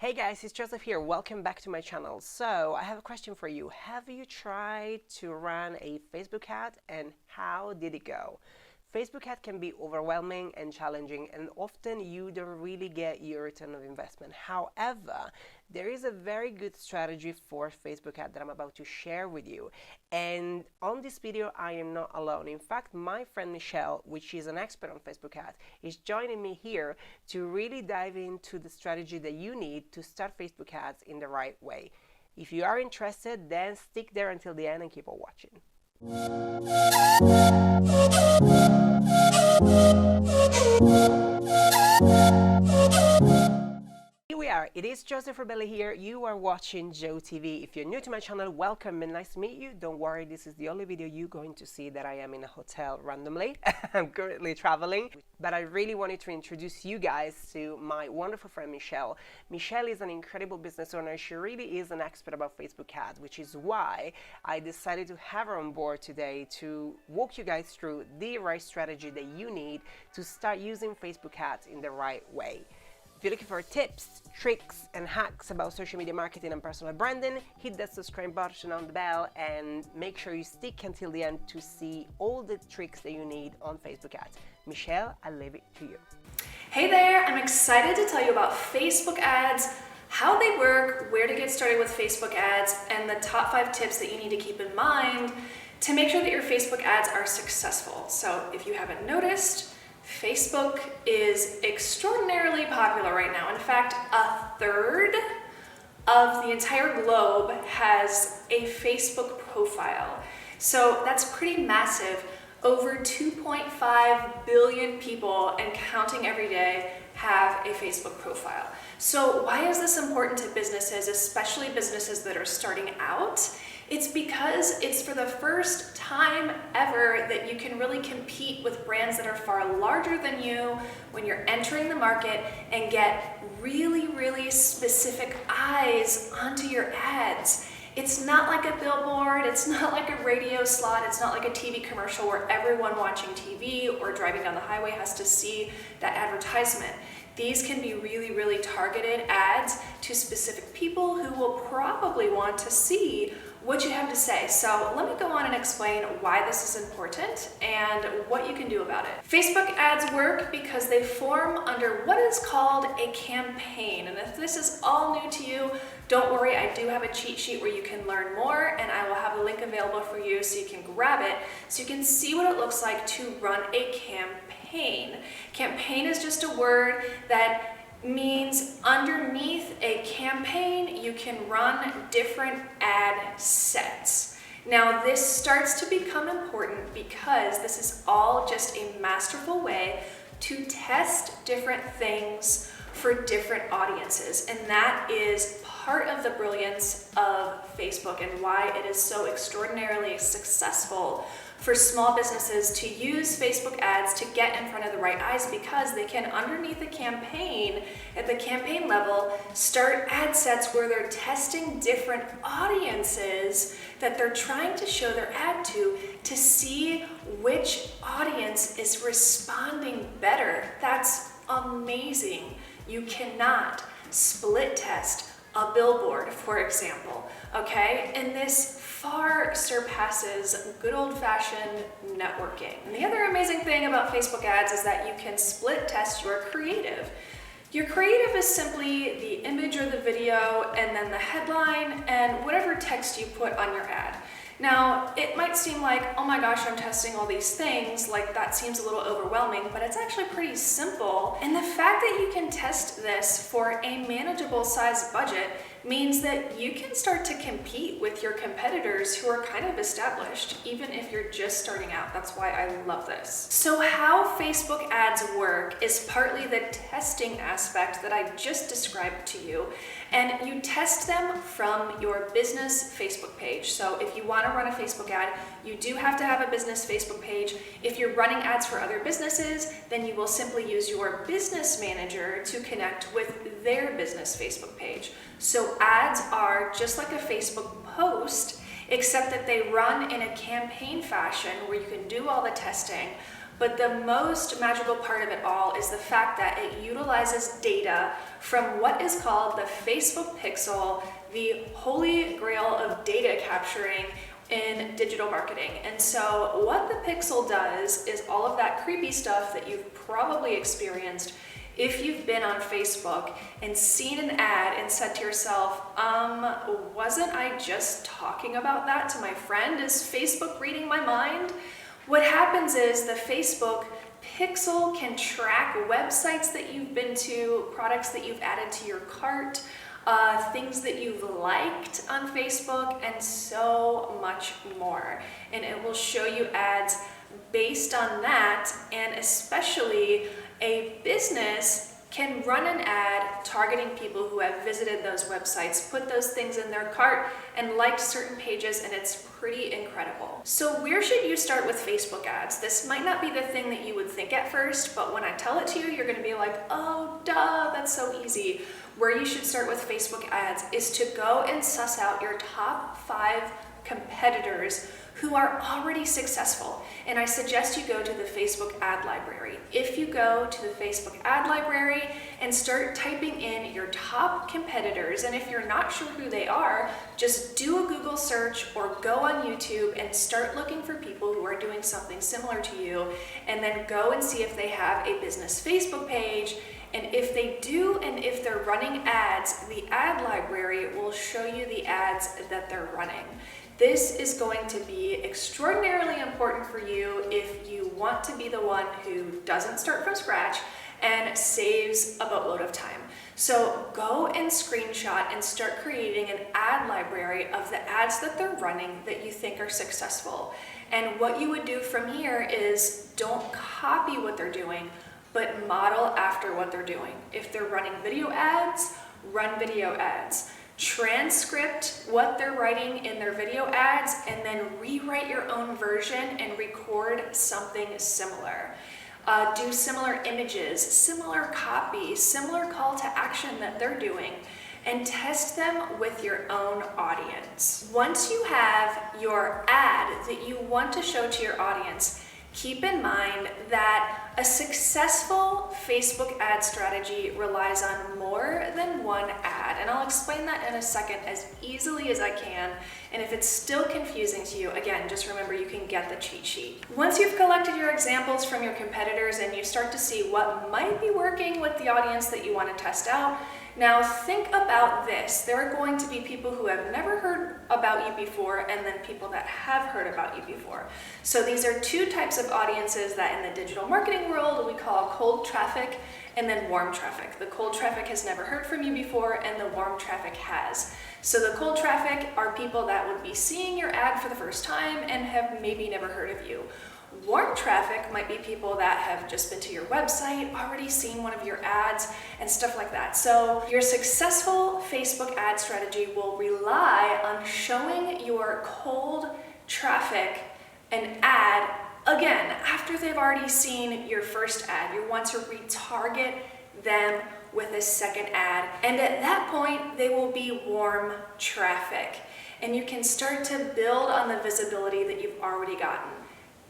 Hey guys, it's Joseph here. Welcome back to my channel. So I have a question for you. Have you tried to run a Facebook ad and how did it go? Facebook ad can be overwhelming and challenging, and often you don't really get your return of investment. However, there is a very good strategy for Facebook ad that I'm about to share with you. And on this video, I am not alone. In fact, my friend Michelle, which is an expert on Facebook ad, is joining me here to really dive into the strategy that you need to start Facebook ads in the right way. If you are interested, then stick there until the end and keep on watching. Here we are. It is Joseph Rebelli here. You are watching Joe TV. If you're new to my channel, welcome and nice to meet you. Don't worry, this is the only video you're going to see that I am in a hotel randomly. I'm currently traveling, but I really wanted to introduce you guys to my wonderful friend Michelle. Michelle is an incredible business owner. She really is an expert about Facebook ads, which is why I decided to have her on board today to walk you guys through the right strategy that you need to start using Facebook ads in the right way. If you're looking for tips, tricks, and hacks about social media marketing and personal branding, hit that subscribe button on the bell and make sure you stick until the end to see all the tricks that you need on Facebook ads. Michelle, I leave it to you. Hey there, I'm excited to tell you about Facebook ads, how they work, where to get started with Facebook ads, and the top 5 tips that you need to keep in mind to make sure that your Facebook ads are successful. So if you haven't noticed, Facebook is extraordinarily popular right now. In fact, a third of the entire globe has a Facebook profile. So that's pretty massive. Over 2.5 billion people and counting every day have a Facebook profile. So why is this important to businesses, especially businesses that are starting out? It's because it's for the first time ever that you can really compete with brands that are far larger than you when you're entering the market and get really, really specific eyes onto your ads. It's not like a billboard, it's not like a radio slot, it's not like a TV commercial where everyone watching TV or driving down the highway has to see that advertisement. These can be really, really targeted ads to specific people who will probably want to see what you have to say. So let me go on and explain why this is important and what you can do about it. Facebook ads work because they form under what is called a campaign. And if this is all new to you, don't worry, I do have a cheat sheet where you can learn more, and I will have the link available for you so you can grab it so you can see what it looks like to run a campaign. Campaign is just a word that means underneath a campaign you can run different ad sets. Now this starts to become important because this is all just a masterful way to test different things for different audiences, and that is part of the brilliance of Facebook and why it is so extraordinarily successful for small businesses to use Facebook ads to get in front of the right eyes, because they can, underneath the campaign, at the campaign level, start ad sets where they're testing different audiences that they're trying to show their ad to see which audience is responding better. That's amazing. You cannot split test a billboard, for example, okay? And this far surpasses good old-fashioned networking. And the other amazing thing about Facebook ads is that you can split test your creative. Your creative is simply the image or the video and then the headline and whatever text you put on your ad. Now, it might seem like, oh my gosh, I'm testing all these things, like that seems a little overwhelming, but it's actually pretty simple. And the fact that you can test this for a manageable size budget means that you can start to compete with your competitors who are kind of established, even if you're just starting out. That's why I love this. So how Facebook ads work is partly the testing aspect that I just described to you, and you test them from your business Facebook page. So if you want to run a Facebook ad, you do have to have a business Facebook page. If you're running ads for other businesses, then you will simply use your business manager to connect with their business Facebook page. So ads are just like a Facebook post, except that they run in a campaign fashion where you can do all the testing, But the most magical part of it all is the fact that it utilizes data from what is called the Facebook Pixel, the holy grail of data capturing in digital marketing. And so what the Pixel does is all of that creepy stuff that you've probably experienced if you've been on Facebook and seen an ad and said to yourself, wasn't I just talking about that to my friend? Is Facebook reading my mind? What happens is the Facebook Pixel can track websites that you've been to, products that you've added to your cart, things that you've liked on Facebook, and so much more. And it will show you ads based on that, and especially a business can run an ad targeting people who have visited those websites, put those things in their cart, and liked certain pages, and it's pretty incredible. So where should you start with Facebook ads? This might not be the thing that you would think at first, but when I tell it to you, you're gonna be like, oh, duh, that's so easy. Where you should start with Facebook ads is to go and suss out your top 5 competitors who are already successful. And I suggest you go to the Facebook ad library. If you go to the Facebook ad library and start typing in your top competitors, and if you're not sure who they are, just do a Google search or go on YouTube and start looking for people who are doing something similar to you, and then go and see if they have a business Facebook page. And if they do, and if they're running ads, the ad library will show you the ads that they're running. This is going to be extraordinarily important for you if you want to be the one who doesn't start from scratch and saves a boatload of time. So go and screenshot and start creating an ad library of the ads that they're running that you think are successful. And what you would do from here is don't copy what they're doing, but model after what they're doing. If they're running video ads, run video ads. Transcript what they're writing in their video ads, and then rewrite your own version and record something similar. Do similar images, similar copy, similar call to action that they're doing, and test them with your own audience. Once you have your ad that you want to show to your audience, keep in mind that a successful Facebook ad strategy relies on more than one ad, and I'll explain that in a second as easily as I can. And if it's still confusing to you, again, just remember you can get the cheat sheet. Once you've collected your examples from your competitors and you start to see what might be working with the audience that you want to test out, now think about this. There are going to be people who have never heard about you before, and then people that have heard about you before. So these are 2 types of audiences that in the digital marketing world we call cold traffic and then warm traffic. The cold traffic has never heard from you before, and the warm traffic has. So the cold traffic are people that would be seeing your ad for the first time and have maybe never heard of you. Warm traffic might be people that have just been to your website, already seen one of your ads, and stuff like that. So your successful Facebook ad strategy will rely on showing your cold traffic an ad again after they've already seen your first ad. You want to retarget them with a second ad, and at that point they will be warm traffic, and you can start to build on the visibility that you've already gotten.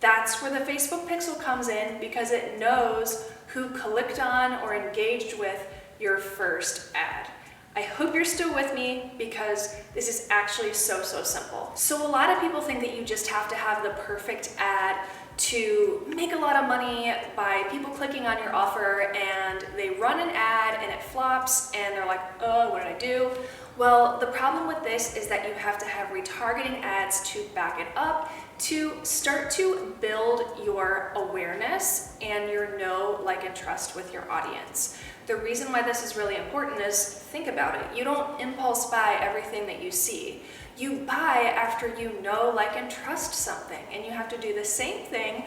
That's where the Facebook Pixel comes in, because it knows who clicked on or engaged with your first ad. I hope you're still with me, because this is actually so simple. So a lot of people think that you just have to have the perfect ad to make a lot of money by people clicking on your offer, and they run an ad and it flops and they're like, oh, what did I do? Well, the problem with this is that you have to have retargeting ads to back it up, to start to build your awareness and your know, like, and trust with your audience. The reason why this is really important is, think about it. You don't impulse buy everything that you see. You buy after you know, like, and trust something, and you have to do the same thing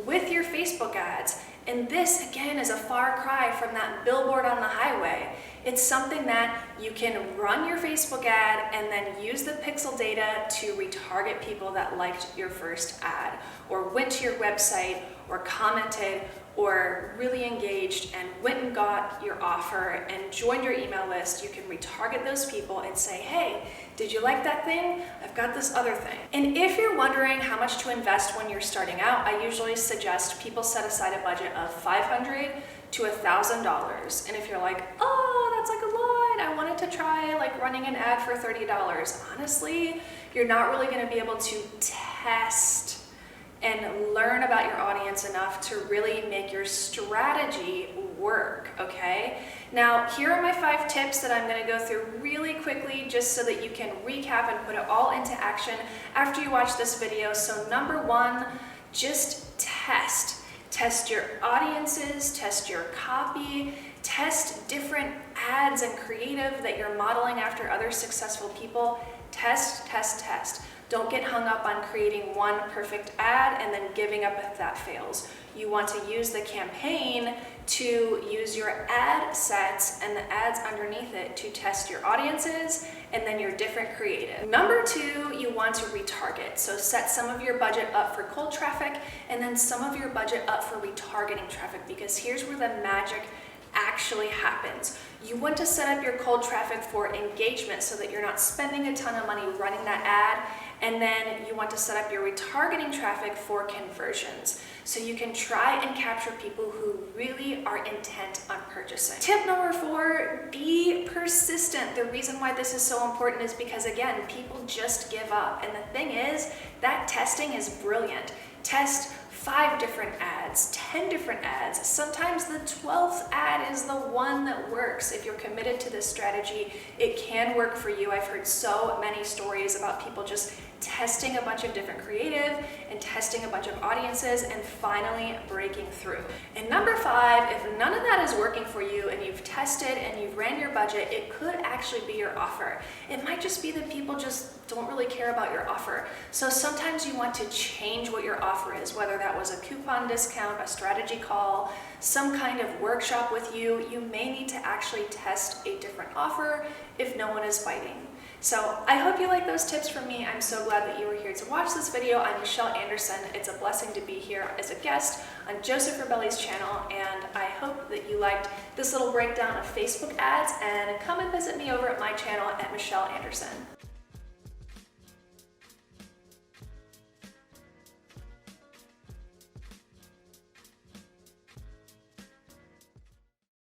with your Facebook ads. And this, again, is a far cry from that billboard on the highway. It's something that you can run your Facebook ad and then use the pixel data to retarget people that liked your first ad, or went to your website, or commented, or really engaged and went and got your offer and joined your email list, you can retarget those people and say, hey, did you like that thing? I've got this other thing. And if you're wondering how much to invest when you're starting out, I usually suggest people set aside a budget of $500 to $1,000. And if you're like, oh, that's like a lot, I wanted to try like running an ad for $30. Honestly, you're not really gonna be able to test and learn about your audience enough to really make your strategy work, okay? Now, here are my 5 tips that I'm gonna go through really quickly just so that you can recap and put it all into action after you watch this video. So number 1, just test. Test your audiences, test your copy, test different ads and creative that you're modeling after other successful people. Test, test, test. Don't get hung up on creating one perfect ad and then giving up if that fails. You want to use the campaign to use your ad sets and the ads underneath it to test your audiences and then your different creative. Number 2, you want to retarget. So set some of your budget up for cold traffic and then some of your budget up for retargeting traffic, because here's where the magic actually happens. You want to set up your cold traffic for engagement so that you're not spending a ton of money running that ad, and then you want to set up your retargeting traffic for conversions so you can try and capture people who really are intent on purchasing. Tip number 4, be persistent. The reason why this is so important is because, again, people just give up, and the thing is that testing is brilliant. Test 5 different ads, 10 different ads. Sometimes the 12th ad is the one that works. If you're committed to this strategy, it can work for you. I've heard so many stories about people just testing a bunch of different creative and testing a bunch of audiences and finally breaking through. And number 5, if none of that is working for you and you've tested and you've ran your budget, it could actually be your offer. It might just be that people just don't really care about your offer. So sometimes you want to change what your offer is, whether that was a coupon discount, a strategy call, some kind of workshop with you. You may need to actually test a different offer if no one is biting. So I hope you like those tips from me. I'm so glad that you were here to watch this video. I'm Michelle Anderson. It's a blessing to be here as a guest on Joseph Rebelli's channel, and I hope that you liked this little breakdown of Facebook ads, and come and visit me over at my channel at Michelle Anderson.